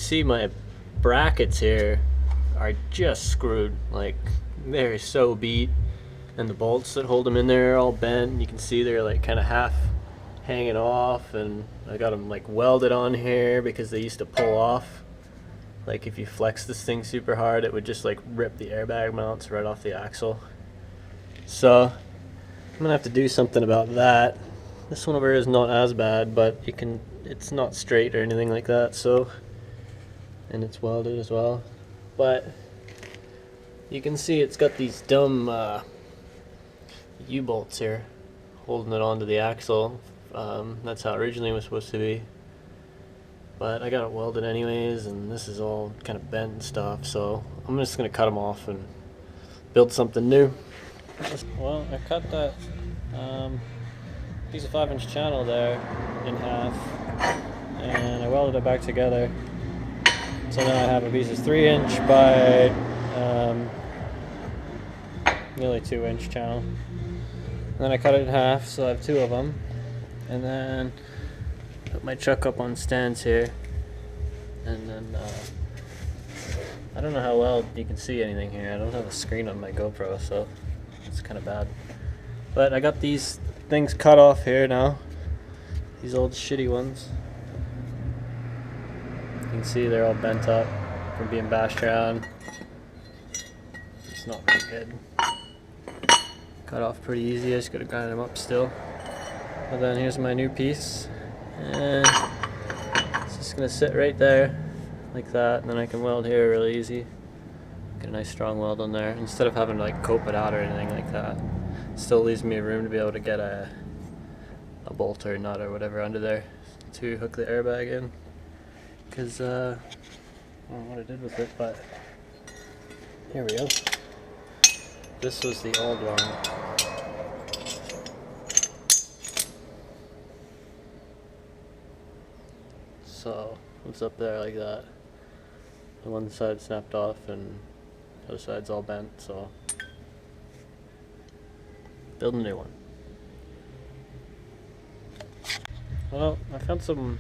see, my brackets here are just screwed. Like, they're so beat, and the bolts that hold them in there are all bent. You can see they're like kind of half hanging off, and I got them like welded on here because they used to pull off. Like, if you flex this thing super hard, it would just like rip the airbag mounts right off the axle. So I'm gonna have to do something about that. This one over here is not as bad, but it's not straight or anything like that, so, and it's welded as well. But you can see it's got these dumb U-bolts here holding it onto the axle. That's how it originally was supposed to be. But I got it welded anyways, and this is all kind of bent and stuff, so I'm just going to cut them off and build something new. Well, I cut that piece of 5-inch channel there in half, and I welded it back together. So now I have a piece of 3-inch by nearly 2-inch channel. And then I cut it in half, so I have 2 of them. And then put my truck up on stands here, and then I don't know how well you can see anything here. I don't have a screen on my GoPro, so it's kind of bad. But I got these things cut off here now, these old shitty ones. You can see they're all bent up from being bashed around. It's not very good. Cut off pretty easy, I just gotta grind them up still. But then here's my new piece, and it's just gonna sit right there like that, and then I can weld here really easy. Get a nice strong weld on there instead of having to like cope it out or anything like that. It still leaves me room to be able to get a bolt or nut or whatever under there to hook the airbag in, because I don't know what I did with it, but here we go. This was the old one. So it's up there like that. The one side snapped off and the other side's all bent, so build a new one. Well, I found some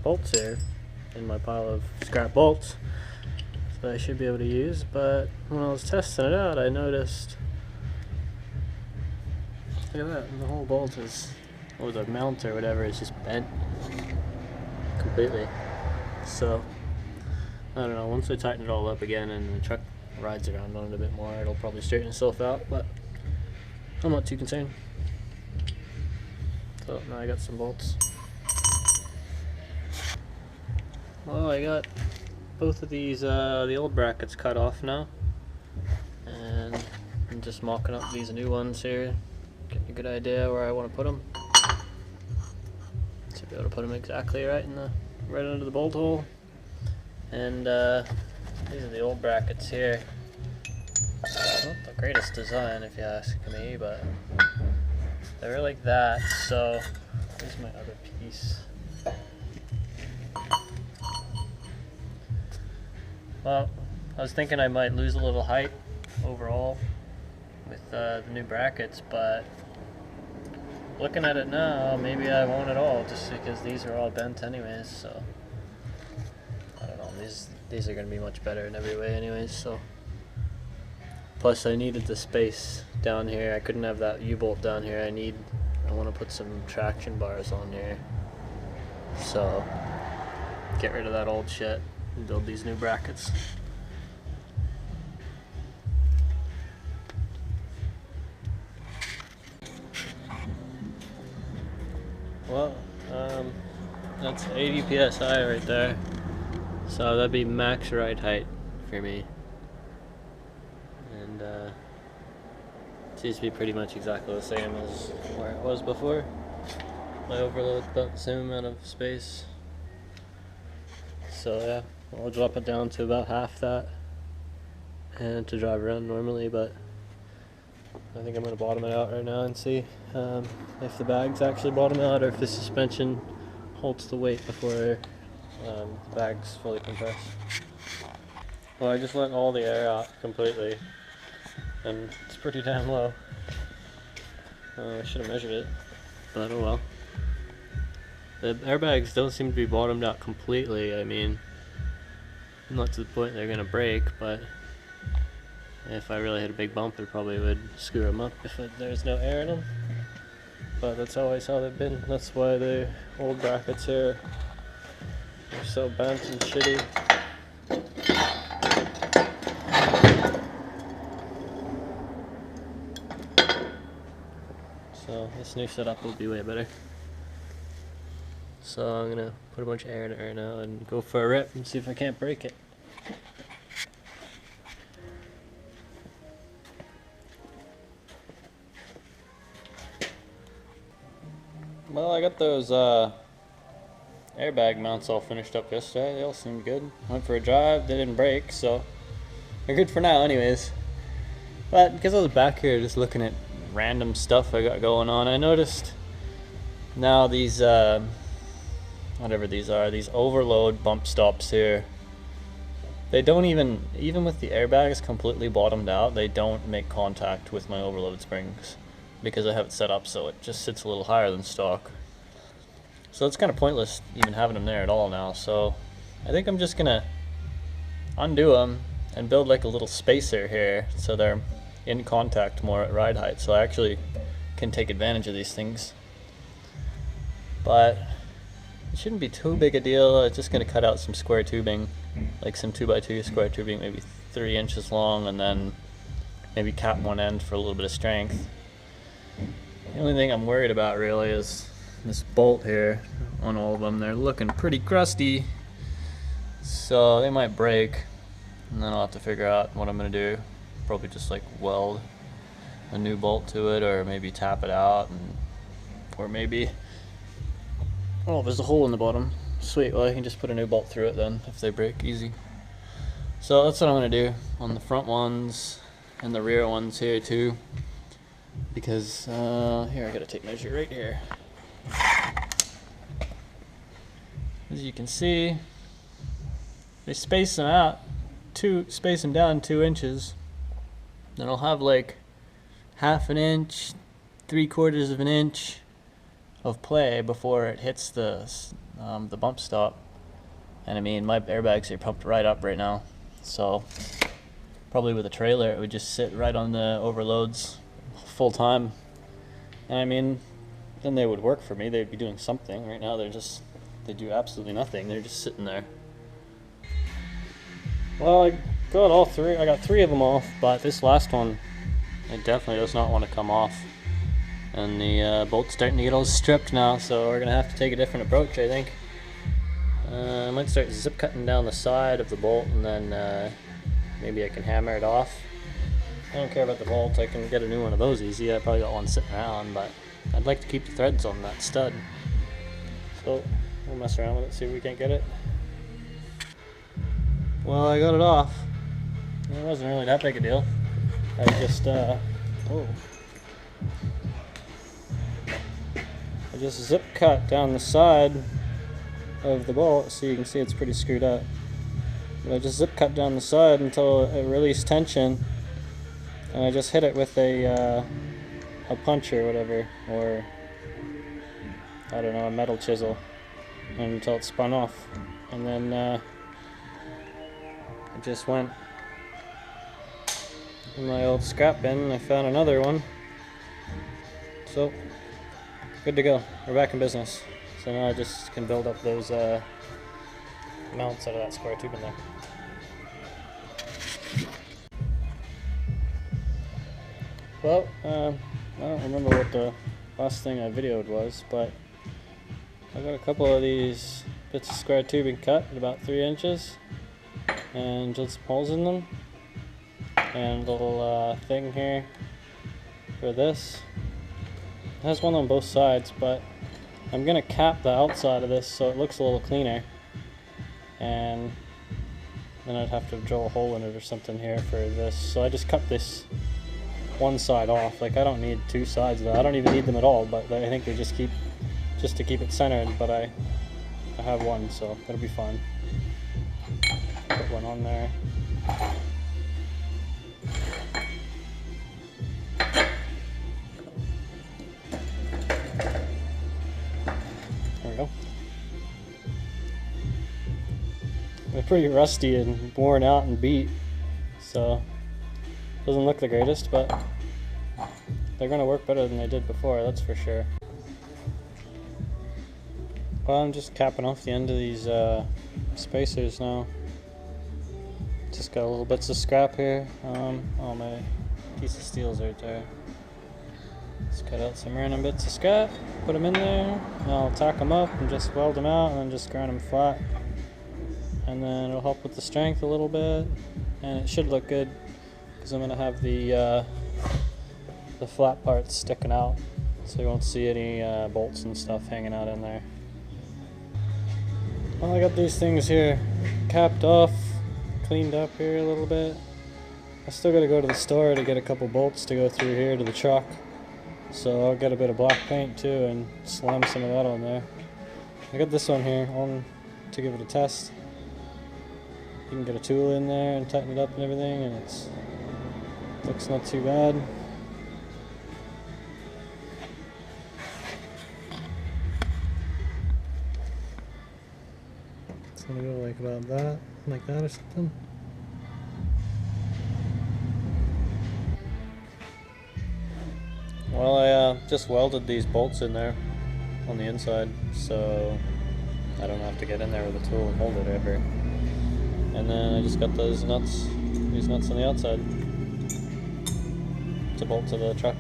bolts here in my pile of scrap bolts that I should be able to use, but when I was testing it out I noticed, look at that, the whole bolt is, or the mount or whatever, is just bent completely. So I don't know, once I tighten it all up again and the truck rides around on it a bit more, it'll probably straighten itself out, but I'm not too concerned. So now I got some bolts. Well, I got both of these, the old brackets cut off now, and I'm just mocking up these new ones here, getting a good idea where I want to put them. Should be able to put them exactly right under the bolt hole. And these are the old brackets here. Not the greatest design if you ask me, but they're like that. So here's my other piece. Well, I was thinking I might lose a little height overall with the new brackets, but looking at it now, maybe I won't at all, just because these are all bent anyways, so I don't know, these are going to be much better in every way anyways, so. Plus I needed the space down here, I couldn't have that U-bolt down here, I want to put some traction bars on here, so get rid of that old shit and build these new brackets. Well, that's 80 psi right there, so that'd be max ride height for me, and it seems to be pretty much exactly the same as where it was before. My overload about the same amount of space, so yeah, I'll drop it down to about half that and to drive around normally, but I think I'm going to bottom it out right now and see if the bags actually bottom out or if the suspension holds the weight before the bag's fully compressed. Well, I just let all the air out completely, and it's pretty damn low. I should have measured it, but oh well. The airbags don't seem to be bottomed out completely. I mean, Not to the point they're gonna break, but if I really hit a big bump, it probably would screw them up if there's no air in them. But that's always how they've been. That's why the old brackets here are so bent and shitty. So this new setup will be way better. So I'm gonna put a bunch of air in it right now and go for a rip and see if I can't break it. Well, I got those airbag mounts all finished up yesterday. They all seemed good. Went for a drive, they didn't break, so they're good for now anyways. But because I was back here just looking at random stuff I got going on, I noticed now these whatever these are, these overload bump stops here, they don't even with the airbags completely bottomed out, they don't make contact with my overload springs because I have it set up so it just sits a little higher than stock. So it's kind of pointless even having them there at all now. So I think I'm just gonna undo them and build like a little spacer here so they're in contact more at ride height, so I actually can take advantage of these things. But it shouldn't be too big a deal. It's just going to cut out some square tubing, like some 2x2 square tubing, maybe 3 inches long, and then maybe cap one end for a little bit of strength. The only thing I'm worried about really is this bolt here on all of them. They're looking pretty crusty, so they might break, and then I'll have to figure out what I'm going to do. Probably just like weld a new bolt to it, or maybe tap it out, or maybe, oh, there's a hole in the bottom. Sweet, well I can just put a new bolt through it then if they break easy. So that's what I'm going to do on the front ones and the rear ones here too, because here I got a tape measure right here. As you can see, they space them out, space them down 2 inches. Then I'll have like 1/2 inch, 3/4 of an inch of play before it hits the bump stop. And I mean, my airbags are pumped right up right now, so probably with a trailer it would just sit right on the overloads full time. And I mean, then they would work for me. They'd be doing something. Right now they do absolutely nothing. They're just sitting there. Well, I got all three. I got 3 of them off, but this last one, it definitely does not want to come off. And the bolt's starting to get all stripped now, so we're gonna have to take a different approach, I think. I might start zip cutting down the side of the bolt, and then maybe I can hammer it off. I don't care about the bolt. I can get a new one of those easy. I probably got one sitting around, but I'd like to keep the threads on that stud. So we'll mess around with it, see if we can't get it. Well, I got it off. It wasn't really that big a deal. I just zip cut down the side of the bolt, so you can see it's pretty screwed up. But I just zip cut down the side until it released tension, and I just hit it with a punch or whatever, or I don't know, a metal chisel, until it spun off. And then I just went in my old scrap bin and I found another one. So good to go. We're back in business. So now I just can build up those mounts out of that square tube in there. Well, I don't remember what the last thing I videoed was, but I got a couple of these bits of square tubing cut at about 3 inches and drilled some holes in them, and a little thing here for this. It has one on both sides, but I'm gonna cap the outside of this so it looks a little cleaner, and then I'd have to drill a hole in it or something here for this. So I just cut this one side off. Like, I don't need 2 sides though. I don't even need them at all, but I think they just to keep it centered, but I have one, so that'll be fine. Put one on there. There we go. I'm gonna pretty rusty and worn out and beat, so doesn't look the greatest, but they're gonna work better than they did before, that's for sure. Well, I'm just capping off the end of these spacers now. Just got little bits of scrap here. Oh, my piece of steel's right there. Just cut out some random bits of scrap, put them in there, and I'll tack them up and just weld them out and then just grind them flat. And then it'll help with the strength a little bit, and it should look good because I'm gonna have the flat parts sticking out, so you won't see any bolts and stuff hanging out in there. Well, I got these things here capped off, cleaned up here a little bit. I still gotta go to the store to get a couple bolts to go through here to the truck, so I'll get a bit of black paint too and slam some of that on there. I got this one here on to give it a test. You can get a tool in there and tighten it up and everything, and it looks not too bad. It's gonna go like about that, like that or something. Well, I just welded these bolts in there on the inside, so I don't have to get in there with a tool and hold it ever. And then I just got these nuts on the outside to bolt to the truck.